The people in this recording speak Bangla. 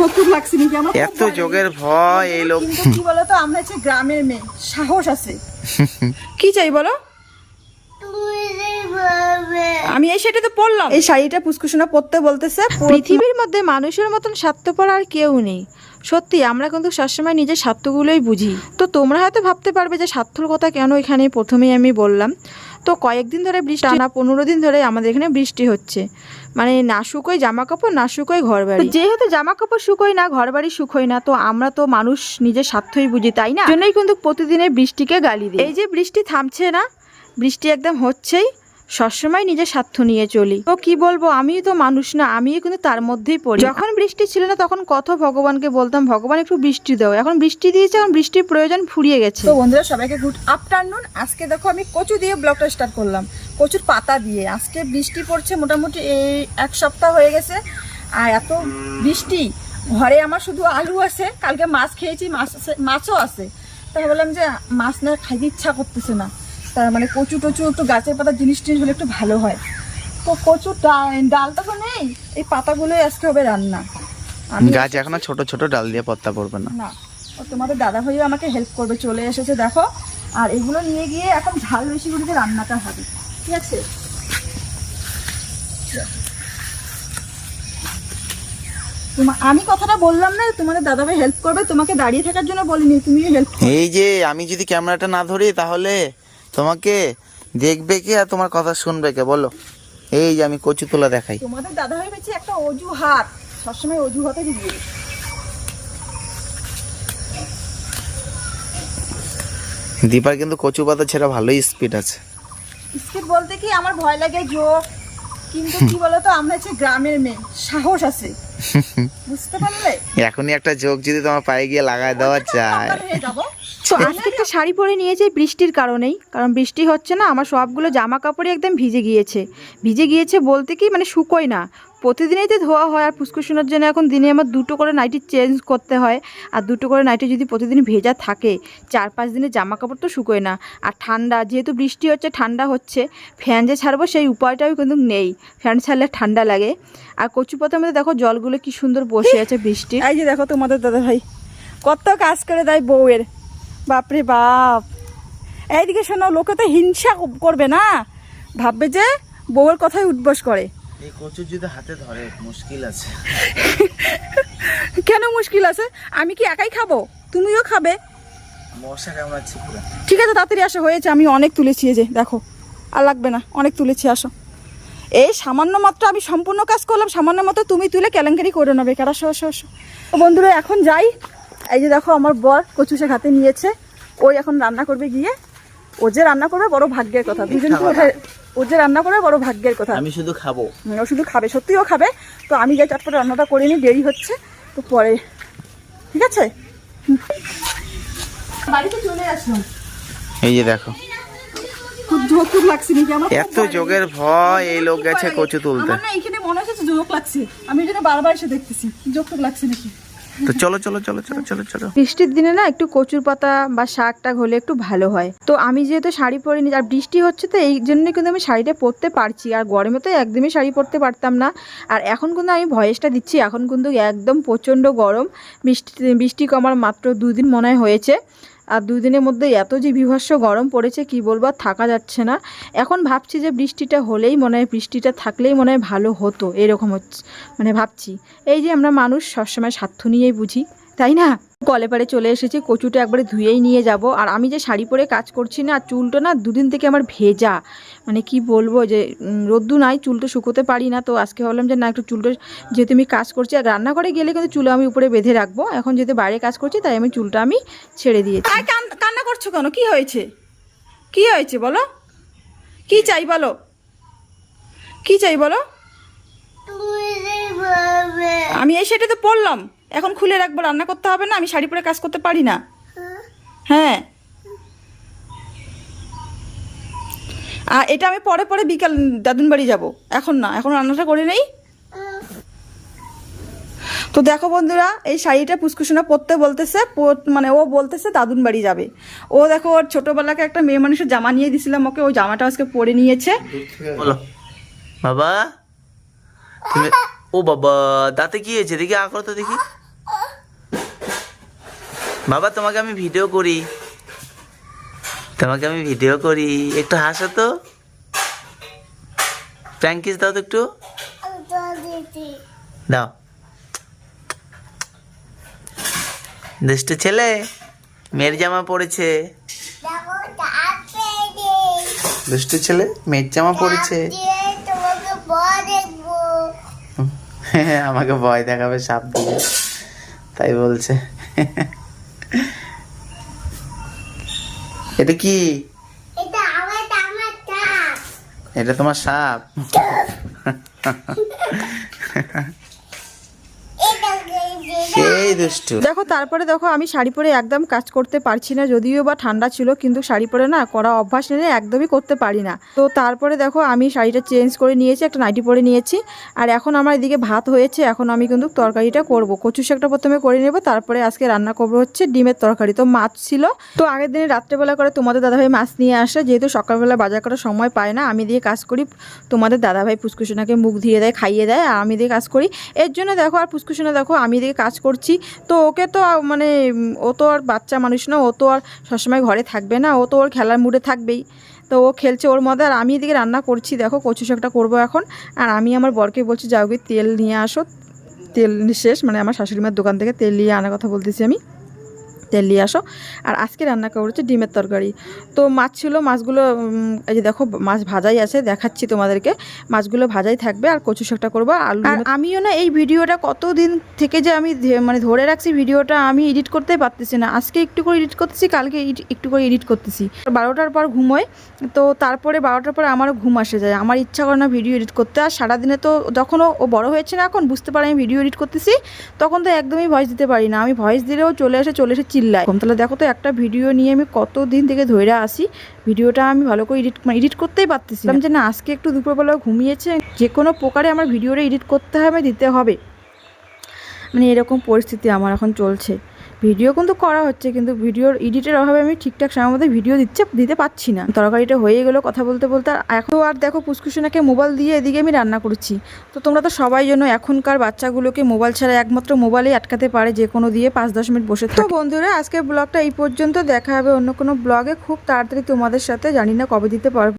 যৌতুক লাগছে নাকি আমার? এত যোগের ভয় এই লোক। কিন্তু কি বলতো, আমরা হচ্ছে গ্রামের মেয়ে, সাহস আছে। কি চাই বলো? আমি এই শাড়িটা তো পরলাম, এই শাড়িটা পুষ্কুসোনা পরতে বলতেছে। পৃথিবীর মধ্যে মানুষের মতন স্বার্থপর আর কেউ নেই। সত্যি আমরা কিন্তু সবসময় নিজের স্বার্থগুলোই বুঝি। তো তোমরা হয়তো ভাবতে পারবে যে স্বার্থর কথা কেন এখানে প্রথমেই আমি বললাম। তো কয়েকদিন ধরে বৃষ্টি, টানা 15 দিন ধরে আমাদের এখানে বৃষ্টি হচ্ছে। মানে না শুকোয় জামা কাপড়, না শুকোয় ঘর বাড়ি। যেহেতু জামা কাপড় শুকোয় না, ঘর বাড়ি শুকোয় না, তো আমরা তো মানুষ নিজের স্বার্থই বুঝি, তাই না? জন্যই কিন্তু প্রতিদিনের বৃষ্টিকে গালি দিই। এই যে বৃষ্টি থামছে না, বৃষ্টি একদম হচ্ছেই, সবসময় নিজের স্বার্থ নিয়ে চলি। তো কি বলবো, আমিও তো মানুষ না, আমিও কিন্তু তার মধ্যেই পড়ি। যখন বৃষ্টি ছিল না তখন কত ভগবানকে বলতাম, ভগবান একটু বৃষ্টি দাও। এখন বৃষ্টি দিয়েছে, এখন বৃষ্টির প্রয়োজন ফুরিয়ে গেছে। তো বন্ধুরা সবাইকে গুড আফটারনুন। আজকে দেখো আমি কচু দিয়ে ব্লগটা স্টার্ট করলাম, কচুর পাতা দিয়ে। আজকে বৃষ্টি পড়ছে মোটামুটি এই 1 সপ্তাহ হয়ে গেছে। আর এত বৃষ্টি, ঘরে আমার শুধু আলু আছে, কালকে মাছ খেয়েছি, মাছও আছে। তাই বললাম যে মাছ না খাইতে ইচ্ছা করতেছে না, তার মানে কচু টচু একটু গাছের পাতা জিনিস টিনিস হলে একটু ভালো হয়। তো কচুর ডালটা তো নেই, এই পাতাগুলোই আজকে হবে রান্না। গাছ এখনো ছোট ছোট, ডাল দিয়ে পত্তা পড়বে না। না, তোমাদের দাদা ভাইও আমাকে হেল্প করবে, চলে এসেছে দেখো। আর এগুলো নিয়ে গিয়ে এখন ঝাল বেশি করে দিয়ে রান্নাটা হবে, ঠিক আছে? আমি কথাটা বললাম না তোমাদের দাদা ভাই হেল্প করবে, তোমাকে দাঁড়িয়ে থাকার জন্য বলিনি, তুমিও হেল্প। এই যে আমি যদি ক্যামেরাটা না ধরি তাহলে তোমাকে দেখবে কে আর তোমার কথা শুনবে কে বলো? এই যে আমি কচু তোলা দেখাই। তোমাদের দাদা ভাই বেঁচে একটা অজুহাত, সবসময় অজুহাতে দিয়ে। দীপার কিন্তু কচু পাতা ছেড়া ভালোই স্পিড আছে। স্পিড বলতে কি আমার ভয় লাগে জোক, কিন্তু কি বলতো আমরা হচ্ছে গ্রামের মেয়ে, সাহস আছে, বুঝতে পারলে? এখনই একটা যোগ যদি তোমার পায়ে গিয়ে লাগায় দেওয়া যায়। তো আজকে একটা শাড়ি পরে নিয়েছি বৃষ্টির কারণেই, কারণ বৃষ্টি হচ্ছে না, আমার সবগুলো জামা কাপড়ই একদম ভিজে গিয়েছে বলতে কি মানে শুকোয় না। প্রতিদিনই তো ধোয়া হয়, আর ফুসকুশোনার জন্য এখন দিনে আমার 2টো করে নাইটি চেঞ্জ করতে হয়। আর 2টো করে নাইটি যদি প্রতিদিন ভেজা থাকে, 4-5 দিনের জামা কাপড় তো শুকোয় না। আর ঠান্ডা, যেহেতু বৃষ্টি হচ্ছে, ঠান্ডা হচ্ছে, ফ্যান যে ছাড়বো সেই উপায়টাও কিন্তু নেই, ফ্যান ছাড়লে ঠান্ডা লাগে। আর কচু পাতার মধ্যে দেখো জলগুলো কি সুন্দর বসে আছে বৃষ্টি। এই যে দেখো তোমাদের দাদা ভাই কত কাজ করে দেয় বউয়ের, বাপরে বাপ। এইদিকে শোনো, লোকে তো হিংসা করবে না, ভাববে যে বউয়ের কথাই উঠবস করে। এই কচু যদি হাতে ধরে মুশকিল আছে। কেন মুশকিল আছে? আমি কি একাই খাবো? তুমিও খাবে। মশা কামড়াচ্ছে পুরো। ঠিক আছে, তাড়াতাড়ি আসো, হয়েছে, আমি অনেক তুলেছি। এই যে দেখো, আর লাগবে না, অনেক তুলেছি, আসো। এই সামান্য মাত্র আমি সম্পূর্ণ কাজ করলাম, সামান্য মতো তুমি তুলে কেলেঙ্কারি করে নেবে। কারা আসো আসো আসো। বন্ধুরা এখন যাই। এই যে দেখো আমার বর কচু শাক হাতে নিয়েছে, ওই এখন রান্না করবে গিয়ে। ও যে রান্না করবে বড় ভাগ্যের কথা, দুজন ও যে রান্না করবে বড় ভাগ্যের কথা। আমি শুধু খাবো, ও শুধু খাবে, সত্যিও খাবে। তো আমি যাই চটপট রান্নাটা করে নিই, দেরি হচ্ছে তো পরে, ঠিক আছে? বাড়িতে চলে আসলাম। এই যে দেখো খুব যৌতুক লাগছে নাকি আমার? এত যোগের ভয় এই লোক গেছে কচু তুলতে। আমার না এখানে মনে হচ্ছে যৌতুক লাগছে, আমি যেন বারবার এসে দেখতেছি যৌতুক লাগছে নাকি। তো চলো চলো চলো চলো চলো চলো। বৃষ্টির দিনে না একটু কচুর পাতা বা শাক টাক হলে একটু ভালো হয়। তো আমি যেহেতু শাড়ি পরিনি, আর বৃষ্টি হচ্ছে, তো এই জন্য কিন্তু আমি শাড়িটা পরতে পারছি। আর গরমে তো একদমই শাড়ি পরতে পারতাম না। আর এখন কিন্তু আমি ভয়েসটা দিচ্ছি, এখন কিন্তু একদম প্রচণ্ড গরম। বৃষ্টি কমার মাত্র 2 দিন মনে হয়েছে, আর 2 দিনের মধ্যে এত যে বীভৎস গরম পড়েছে কি বলবো, আর থাকা যাচ্ছে না। এখন ভাবছি যে বৃষ্টিটা হলেই মনে হয়, বৃষ্টিটা থাকলেই মনে হয় ভালো হতো, এরকম হচ্ছে মানে ভাবছি। এই যে আমরা মানুষ সবসময় স্বার্থ নিয়েই বুঝি, তাই না? কলে পারে চলে এসেছি, কচুটা একবারে ধুয়েই নিয়ে যাব। আর আমি যে শাড়ি পরে কাজ করছি না, চুলটা না 2 দিন থেকে আমার ভেজা, মানে কি বলবো, যে রোদ্দু নাই, চুলটা শুকোতে পারি না। তো আজকে ভাবলাম যে না, একটু চুলটা, যেহেতু আমি কাজ করছি, আর রান্নাঘরে গেলে কিন্তু চুল আমি উপরে বেঁধে রাখবো, এখন যেহেতু বাইরে কাজ করছি তাই আমি চুলটা আমি ছেড়ে দিয়েছি। কান্না করছো কেন? কি হয়েছে? কি হয়েছে বলো? কি চাই বলো? কি চাই বলো? আমি এই শাড়িটা তো পরলাম, এখন খুলে রাখবো, রান্না করতে হবে না? আমি শাড়ি পরে কাজ করতে পারি না? হ্যাঁ। আর এটা আমি পরে পরে বিকাল দাদুন বাড়ি যাবো, এখন না, এখন রান্নাটা করে নেই। তো দেখো বন্ধুরা, এই শাড়িটা পুষ্কুসোনা পরতে বলতেছে, মানে ও বলতেছে দাদুন বাড়ি যাবে। ও দেখো, ওর ছোটবেলাকে একটা মেয়ে মানুষের জামা নিয়ে দিছিলাম ওকে, ওই জামাটা আজকে পরে নিয়েছে। বলো বাবা, তুমি ও বাবা, দাঁতে কি হয়েছে দেখি, আ করো তো দেখি। বাবা তোমাকে আমি ভিডিও করি, তোমাকে আমি ভিডিও করি, একটু হাসো তো, প্র্যাঙ্কিস দাও তো একটু, দাও। দুষ্টু ছেলে মেয়ের জামা পড়েছে, দুষ্টু ছেলে মেয়ের জামা পড়েছে। আমাকে ভয় দেখাবে সাপ দিয়ে, তাই বলছে। এটা কি? এটা তোমার সাপ? সেই দুষ্টু। দেখো তারপরে দেখো আমি শাড়ি পরে একদম কাজ করতে পারছি না, যদিও বা ঠান্ডা ছিল, কিন্তু শাড়ি পরে না করা অভ্যাস নেই, একদমই করতে পারি না। তো তারপরে দেখো আমি শাড়িটা চেঞ্জ করে নিয়েছি, একটা নাইটি পরে নিয়েছি। আর এখন আমার এদিকে ভাত হয়েছে, এখন আমি কিন্তু তরকারিটা করব। কচু শাকটা প্রথমে করে নেব, তারপরে আজকে রান্না করবো হচ্ছে ডিমের তরকারি। তো মাছ ছিল, তো আগের দিনে রাত্রেবেলা করে তোমাদের দাদাভাই মাছ নিয়ে আসে, যেহেতু সকালবেলা বাজার করার সময় পায় না, আমি দিয়ে কাজ করি। তোমাদের দাদাভাই পুষ্কুসোনাকে মুখ ধুয়ে দেয়, খাইয়ে দেয়, আর আমি দিয়ে কাজ করি। এর জন্য দেখো, আর পুষ্কুসোনা দেখো আমি দিয়ে কাজ করছি। তো ওকে তো মানে ও তো আর বাচ্চা মানুষ না, ও তো আর সবসময় ঘরে থাকবে না, ও তো ওর খেলার মুডে থাকবেই। তো ও খেলছে ওর মধ্যে, আর আমি এদিকে রান্না করছি। দেখো কচু শাকটা করবো এখন। আর আমি আমার বরকে বলছি যাও গিয়ে তেল নিয়ে আসো, তেল শেষ, মানে আমার শাশুড়িমার দোকান থেকে তেল নিয়ে আনার কথা বলতেছি আমি, তেল নিয়ে আসো। আর আজকে রান্না করেছি ডিমের তরকারি। তো মাছ ছিল, মাছগুলো এই যে দেখো মাছ ভাজাই আছে, দেখাচ্ছি তোমাদেরকে, মাছগুলো ভাজাই থাকবে। আর কচু শাকটা করবো, আলু। আর আমিও না এই ভিডিওটা কতদিন থেকে যে আমি মানে ধরে রাখছি, ভিডিওটা আমি এডিট করতেই পারতেছি না। আজকে একটু করে এডিট করতেছি, কালকে একটু করে এডিট করতেছি। 12টার পর ঘুমোয়, তো তারপরে 12টার পরে আমারও ঘুম আসে যায়, আমার ইচ্ছা করে না ভিডিও এডিট করতে। আর সারাদিনে তো যখনও ও বড় হয়েছে না, এখন বুঝতে পারে আমি ভিডিও এডিট করতেছি, তখন তো একদমই ভয়েস দিতে পারি না। আমি ভয়েস দিলেও চলে এসে চিল্লায়। তাহলে দেখো তো একটা ভিডিও নিয়ে আমি কত দিন থেকে ধরে আসি, ভিডিওটা আমি ভালো করে এডিট করতেই পারতেছি যে না, আজকে একটু দুপুরবেলা ঘুমিয়েছে, যে কোনো প্রকারে আমার ভিডিওটা এডিট করতে হবে, দিতে হবে, মানে এরকম পরিস্থিতি আমার এখন চলছে। ভিডিও কিন্তু করা হচ্ছে, কিন্তু ভিডিওর এডিটের অভাবে আমি ঠিকঠাক সময় মতো ভিডিও দিতে পারছি না। তরকারিটা হয়ে গেলো কথা বলতে বলতে। আর এখন আর দেখো পুষ্কুসোনাকে মোবাইল দিয়ে এদিকে আমি রান্না করছি। তো তোমরা তো সবাই জন্য এখনকার বাচ্চাগুলোকে মোবাইল ছাড়া একমাত্র মোবাইলেই আটকাতে পারে, যে কোনো দিয়ে 5-10 মিনিট বসে। তো বন্ধুরা আজকের ব্লগটা এই পর্যন্ত, দেখা হবে অন্য কোনো ব্লগে খুব তাড়াতাড়ি তোমাদের সাথে, জানি না কবে দিতে পারবো।